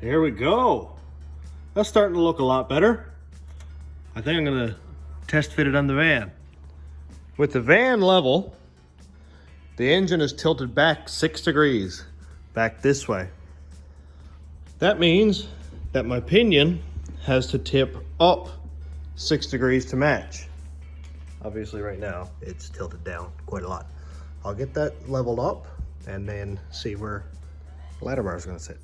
Here we go. That's starting to look a lot better. I think I'm gonna test fit it on the van. With the van level, the engine is tilted back 6 degrees, back this way. That means that my pinion has to tip up 6 degrees to match. Obviously right now it's tilted down quite a lot. I'll get that leveled up and then see where the ladder bar is gonna sit.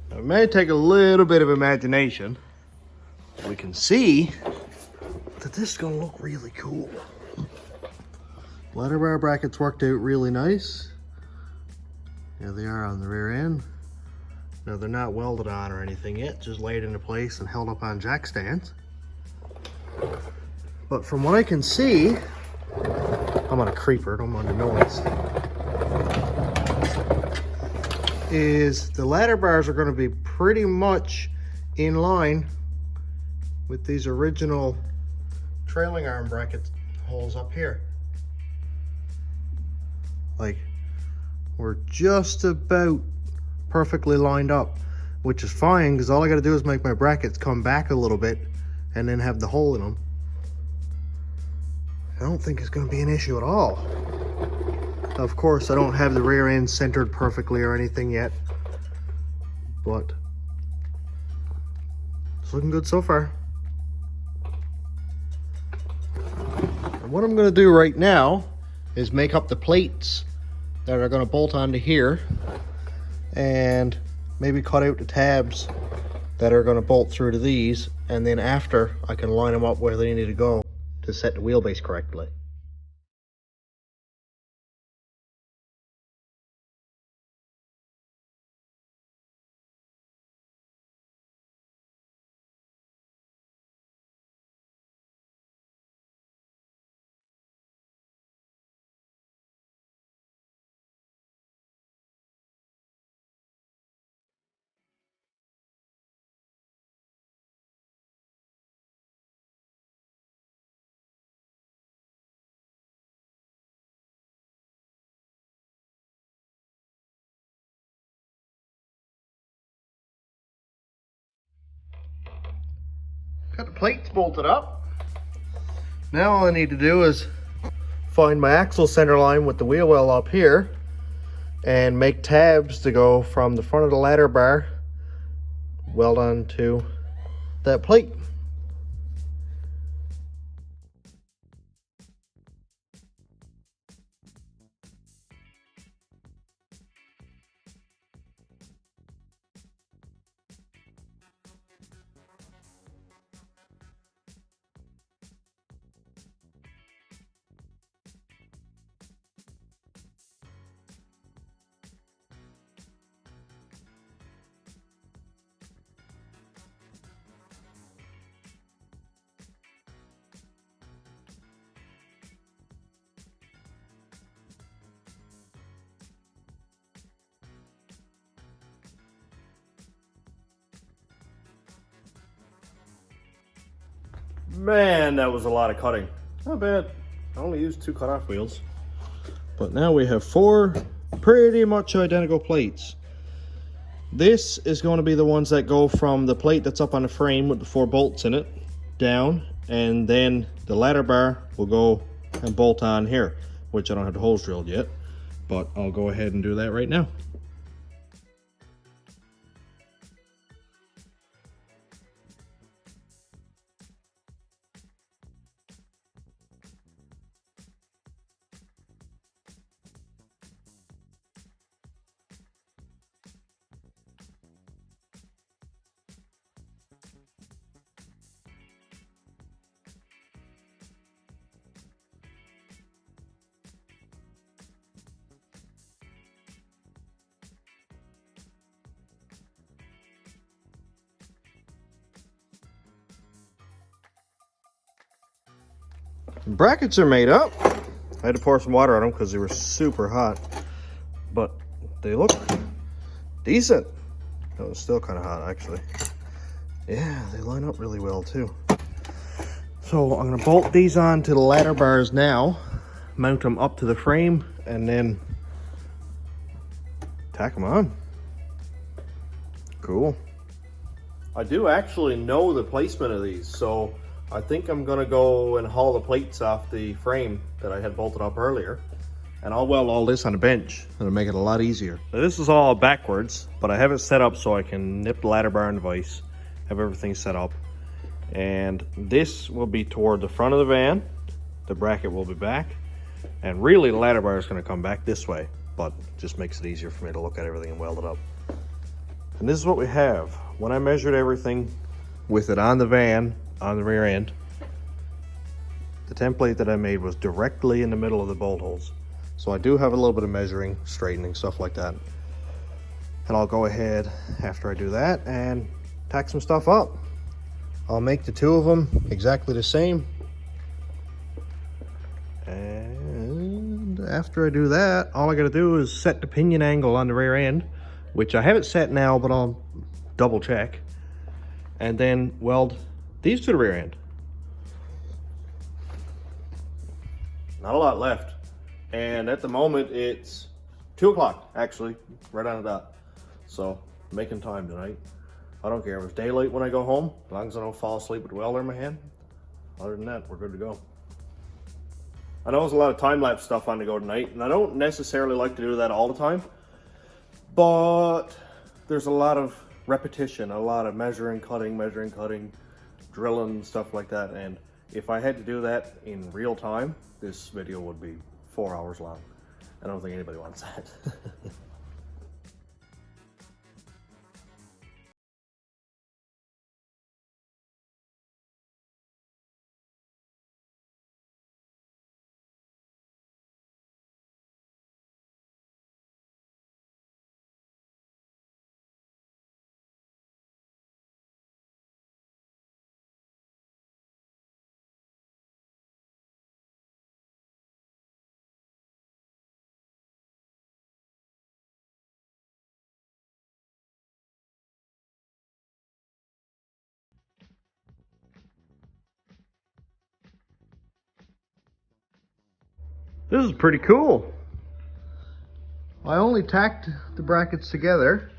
Now, it may take a little bit of imagination. We can see that this is gonna look really cool. Ladder bar brackets worked out really nice. There they are on the rear end. Now they're not welded on or anything yet, just laid into place and held up on jack stands. But from what I can see, I'm on a creeper, don't mind the noise, is the ladder bars are going to be pretty much in line with these original trailing arm bracket holes up here. Like, we're just about perfectly lined up, which is fine because all I got to do is make my brackets come back a little bit and then have the hole in them. I don't think it's going to be an issue at all. Of course, I don't have the rear end centered perfectly or anything yet, but it's looking good so far. And what I'm going to do right now is make up the plates that are going to bolt onto here and maybe cut out the tabs that are going to bolt through to these, and then after I can line them up where they need to go to set the wheelbase correctly. Got the plates bolted up. Now all I need to do is find my axle center line with the wheel well up here and make tabs to go from the front of the ladder bar weld onto that plate. Man, that was a lot of cutting. Not bad. I only used 2 cutoff wheels. But now we have 4 pretty much identical plates. This is going to be the ones that go from the plate that's up on the frame with the 4 bolts in it down, and then the ladder bar will go and bolt on here, which I don't have the holes drilled yet, but I'll go ahead and do that right now. Brackets are made up. I had to pour some water on them because they were super hot, but they look decent. That was still kind of hot actually. Yeah, they line up really well too. So I'm gonna bolt these on to the ladder bars now, mount them up to the frame, and then tack them on. Cool. I do actually know the placement of these, so I think I'm gonna go and haul the plates off the frame that I had bolted up earlier, and I'll weld all this on a bench. It'll make it a lot easier. Now, this is all backwards, but I have it set up so I can nip the ladder bar in the vise, have everything set up. And this will be toward the front of the van. The bracket will be back. And really the ladder bar is gonna come back this way, but it just makes it easier for me to look at everything and weld it up. And this is what we have. When I measured everything with it on the van, on the rear end, the template that I made was directly in the middle of the bolt holes. So I do have a little bit of measuring, straightening, stuff like that. And I'll go ahead after I do that and tack some stuff up. I'll make the two of them exactly the same. And after I do that, all I gotta do is set the pinion angle on the rear end, which I have it set now, but I'll double check. And then weld these to the rear end. Not a lot left. And at the moment it's 2 o'clock, actually, right on the dot. So, making time tonight. I don't care if it's daylight when I go home, as long as I don't fall asleep with the welder in my hand. Other than that, we're good to go. I know there's a lot of time-lapse stuff on the go tonight, and I don't necessarily like to do that all the time, but there's a lot of repetition, a lot of measuring, cutting, drilling, stuff like that, and if I had to do that in real time, this video would be 4 hours long. I don't think anybody wants that. This is pretty cool. I only tacked the brackets together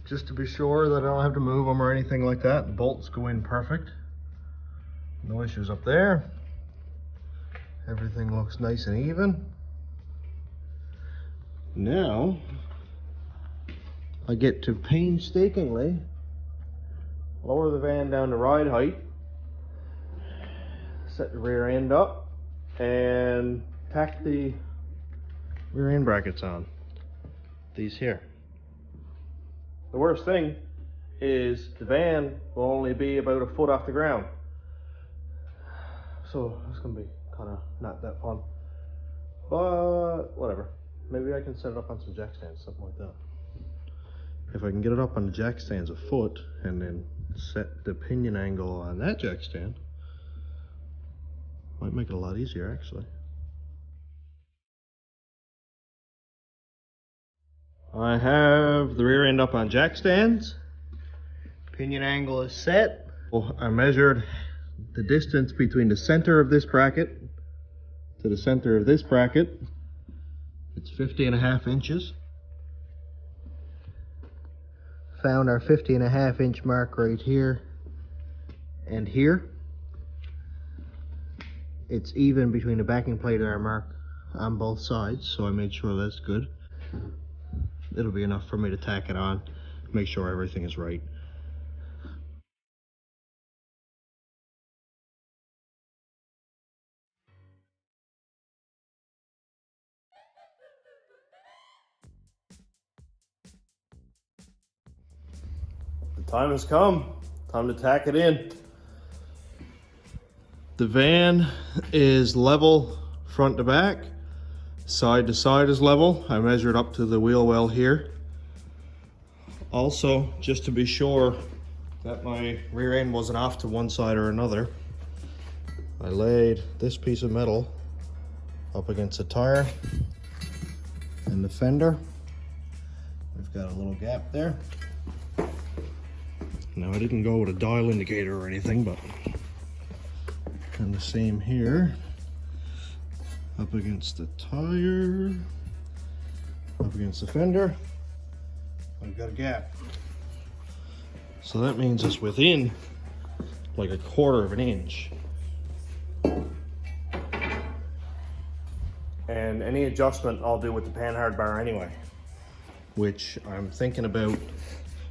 just to be sure that I don't have to move them or anything like that. The bolts go in perfect. No issues up there. Everything looks nice and even. Now, I get to painstakingly lower the van down to ride height, set the rear end up, and tack the rear end brackets on. These here. The worst thing is the van will only be about a foot off the ground. So it's gonna be kind of not that fun. But whatever. Maybe I can set it up on some jack stands, something like that. If I can get it up on the jack stands a foot and then set the pinion angle on that jack stand, might make it a lot easier actually. I have the rear end up on jack stands. Pinion angle is set. I measured the distance between the center of this bracket to the center of this bracket. It's 50.5 inches. Found our 50.5 inch mark right here and here. It's even between the backing plate and our mark on both sides, so I made sure that's good. It'll be enough for me to tack it on, make sure everything is right. The time has come. Time to tack it in. The van is level front to back. Side to side is level. I measured up to the wheel well here. Also, just to be sure that my rear end wasn't off to one side or another, I laid this piece of metal up against the tire and the fender. We've got a little gap there. Now I didn't go with a dial indicator or anything, but and the same here. Up against the tire, up against the fender, I've got a gap. So that means it's within like 1/4 of an inch. And any adjustment I'll do with the panhard bar anyway, which I'm thinking about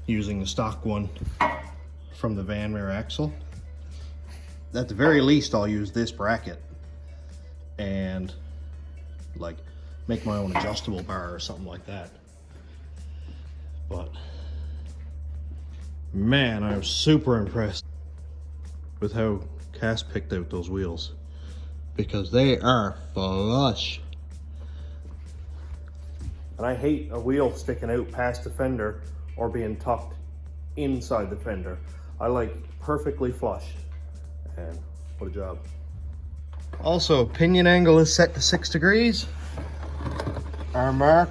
using the stock one from the van rear axle. At the very least, I'll use this bracket and like make my own adjustable bar or something like that. But man, I was super impressed with how Cass picked out those wheels, because they are flush. And I hate a wheel sticking out past the fender or being tucked inside the fender. I like perfectly flush, and what a job. Also, pinion angle is set to 6 degrees. Our mark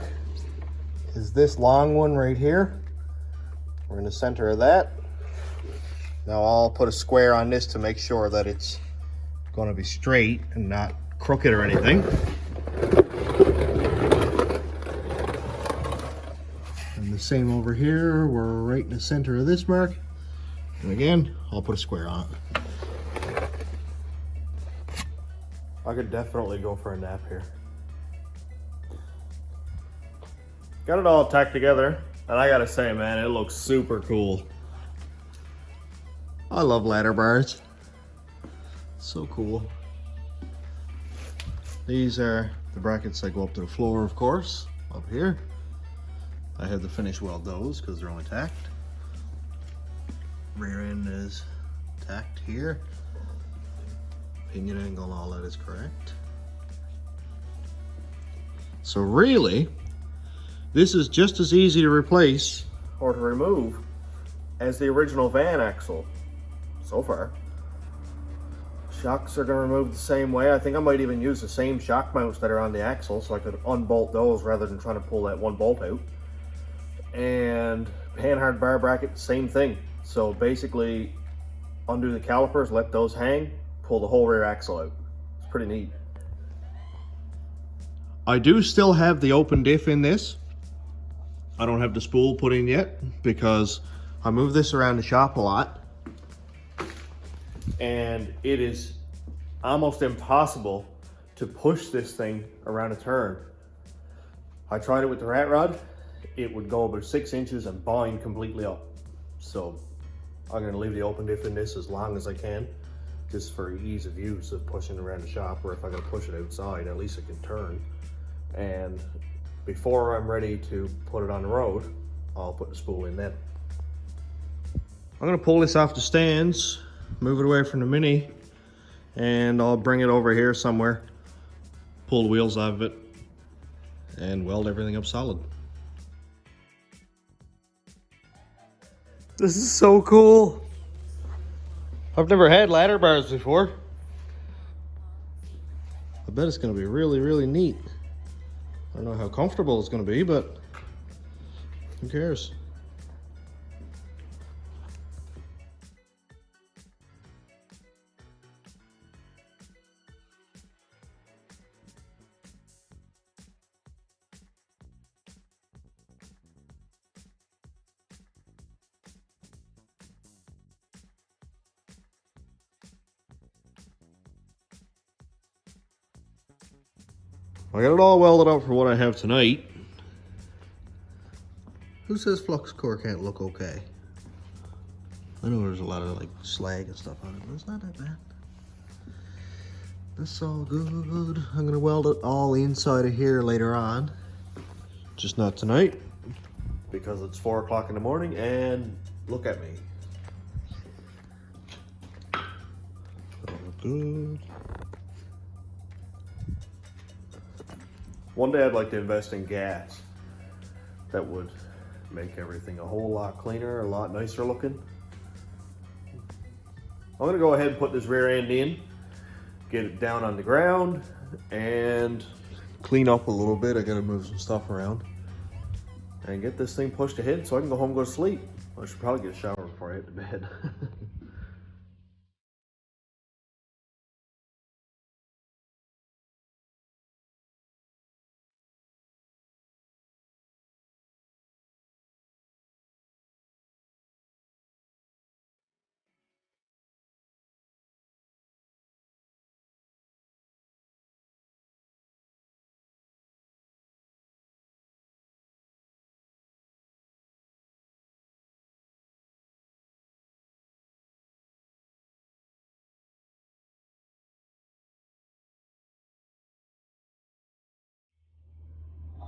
is this long one right here. We're in the center of that. Now I'll put a square on this to make sure that it's going to be straight and not crooked or anything. And the same over here, we're right in the center of this mark. And again, I'll put a square on it. I could definitely go for a nap here. Got it all tacked together, and I gotta say, man, it looks super cool. I love ladder bars. So cool. These are the brackets that go up to the floor, of course, up here. I had to finish weld those because they're only tacked. Rear end is tacked here. Pinion angle and all that is correct. So really, this is just as easy to replace or to remove as the original van axle so far. Shocks are going to remove the same way. I think I might even use the same shock mounts that are on the axle so I could unbolt those rather than trying to pull that one bolt out. And panhard bar bracket, same thing. So basically undo the calipers, let those hang, pull the whole rear axle out. It's pretty neat. I do still have the open diff in this. I don't have the spool put in yet because I move this around the shop a lot. And it is almost impossible to push this thing around a turn. I tried it with the rat rod. It would go about 6 inches and bind completely up. So I'm gonna leave the open diff in this as long as I can, just for ease of use of pushing around the shop, or if I gotta push it outside, at least it can turn. And before I'm ready to put it on the road, I'll put the spool in then. I'm gonna pull this off the stands, move it away from the Mini, and I'll bring it over here somewhere, pull the wheels out of it, and weld everything up solid. This is so cool. I've never had ladder bars before. I bet it's gonna be really, really neat. I don't know how comfortable it's gonna be, but who cares? I got it all welded up for what I have tonight. Who says flux core can't look okay? I know there's a lot of like slag and stuff on it, but it's not that bad. That's all good. I'm gonna weld it all inside of here later on. Just not tonight, because it's 4 o'clock in the morning and look at me. All good. One day I'd like to invest in gas. That would make everything a whole lot cleaner, a lot nicer looking. I'm gonna go ahead and put this rear end in, get it down on the ground, and clean up a little bit. I gotta move some stuff around and get this thing pushed ahead so I can go home and go to sleep. I should probably get a shower before I hit the bed.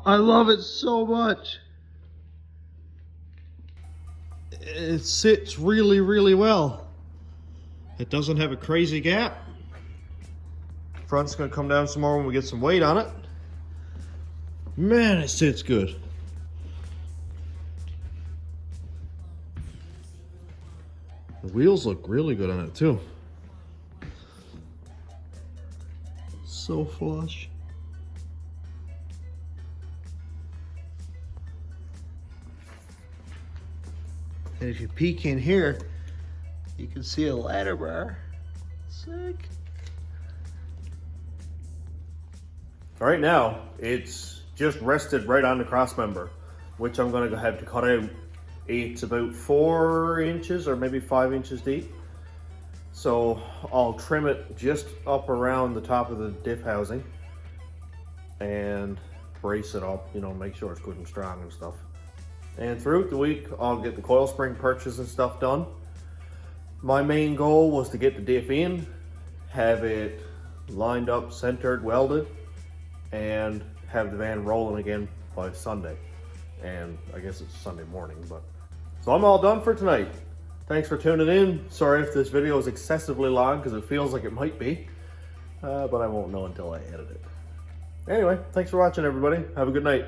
I love it so much. It sits really, really well. It doesn't have a crazy gap. Front's gonna come down some more when we get some weight on it. Man, it sits good. The wheels look really good on it too. So flush. And if you peek in here, you can see a ladder bar. Sick. Right now, it's just rested right on the cross member, which I'm gonna have to cut out. It's about 4 inches or maybe 5 inches deep. So I'll trim it just up around the top of the diff housing and brace it up, you know, make sure it's good and strong and stuff. And throughout the week, I'll get the coil spring purchase and stuff done. My main goal was to get the diff in, have it lined up, centered, welded, and have the van rolling again by Sunday. And I guess it's Sunday morning, but. So I'm all done for tonight. Thanks for tuning in. Sorry if this video is excessively long because it feels like it might be, but I won't know until I edit it. Anyway, thanks for watching everybody. Have a good night.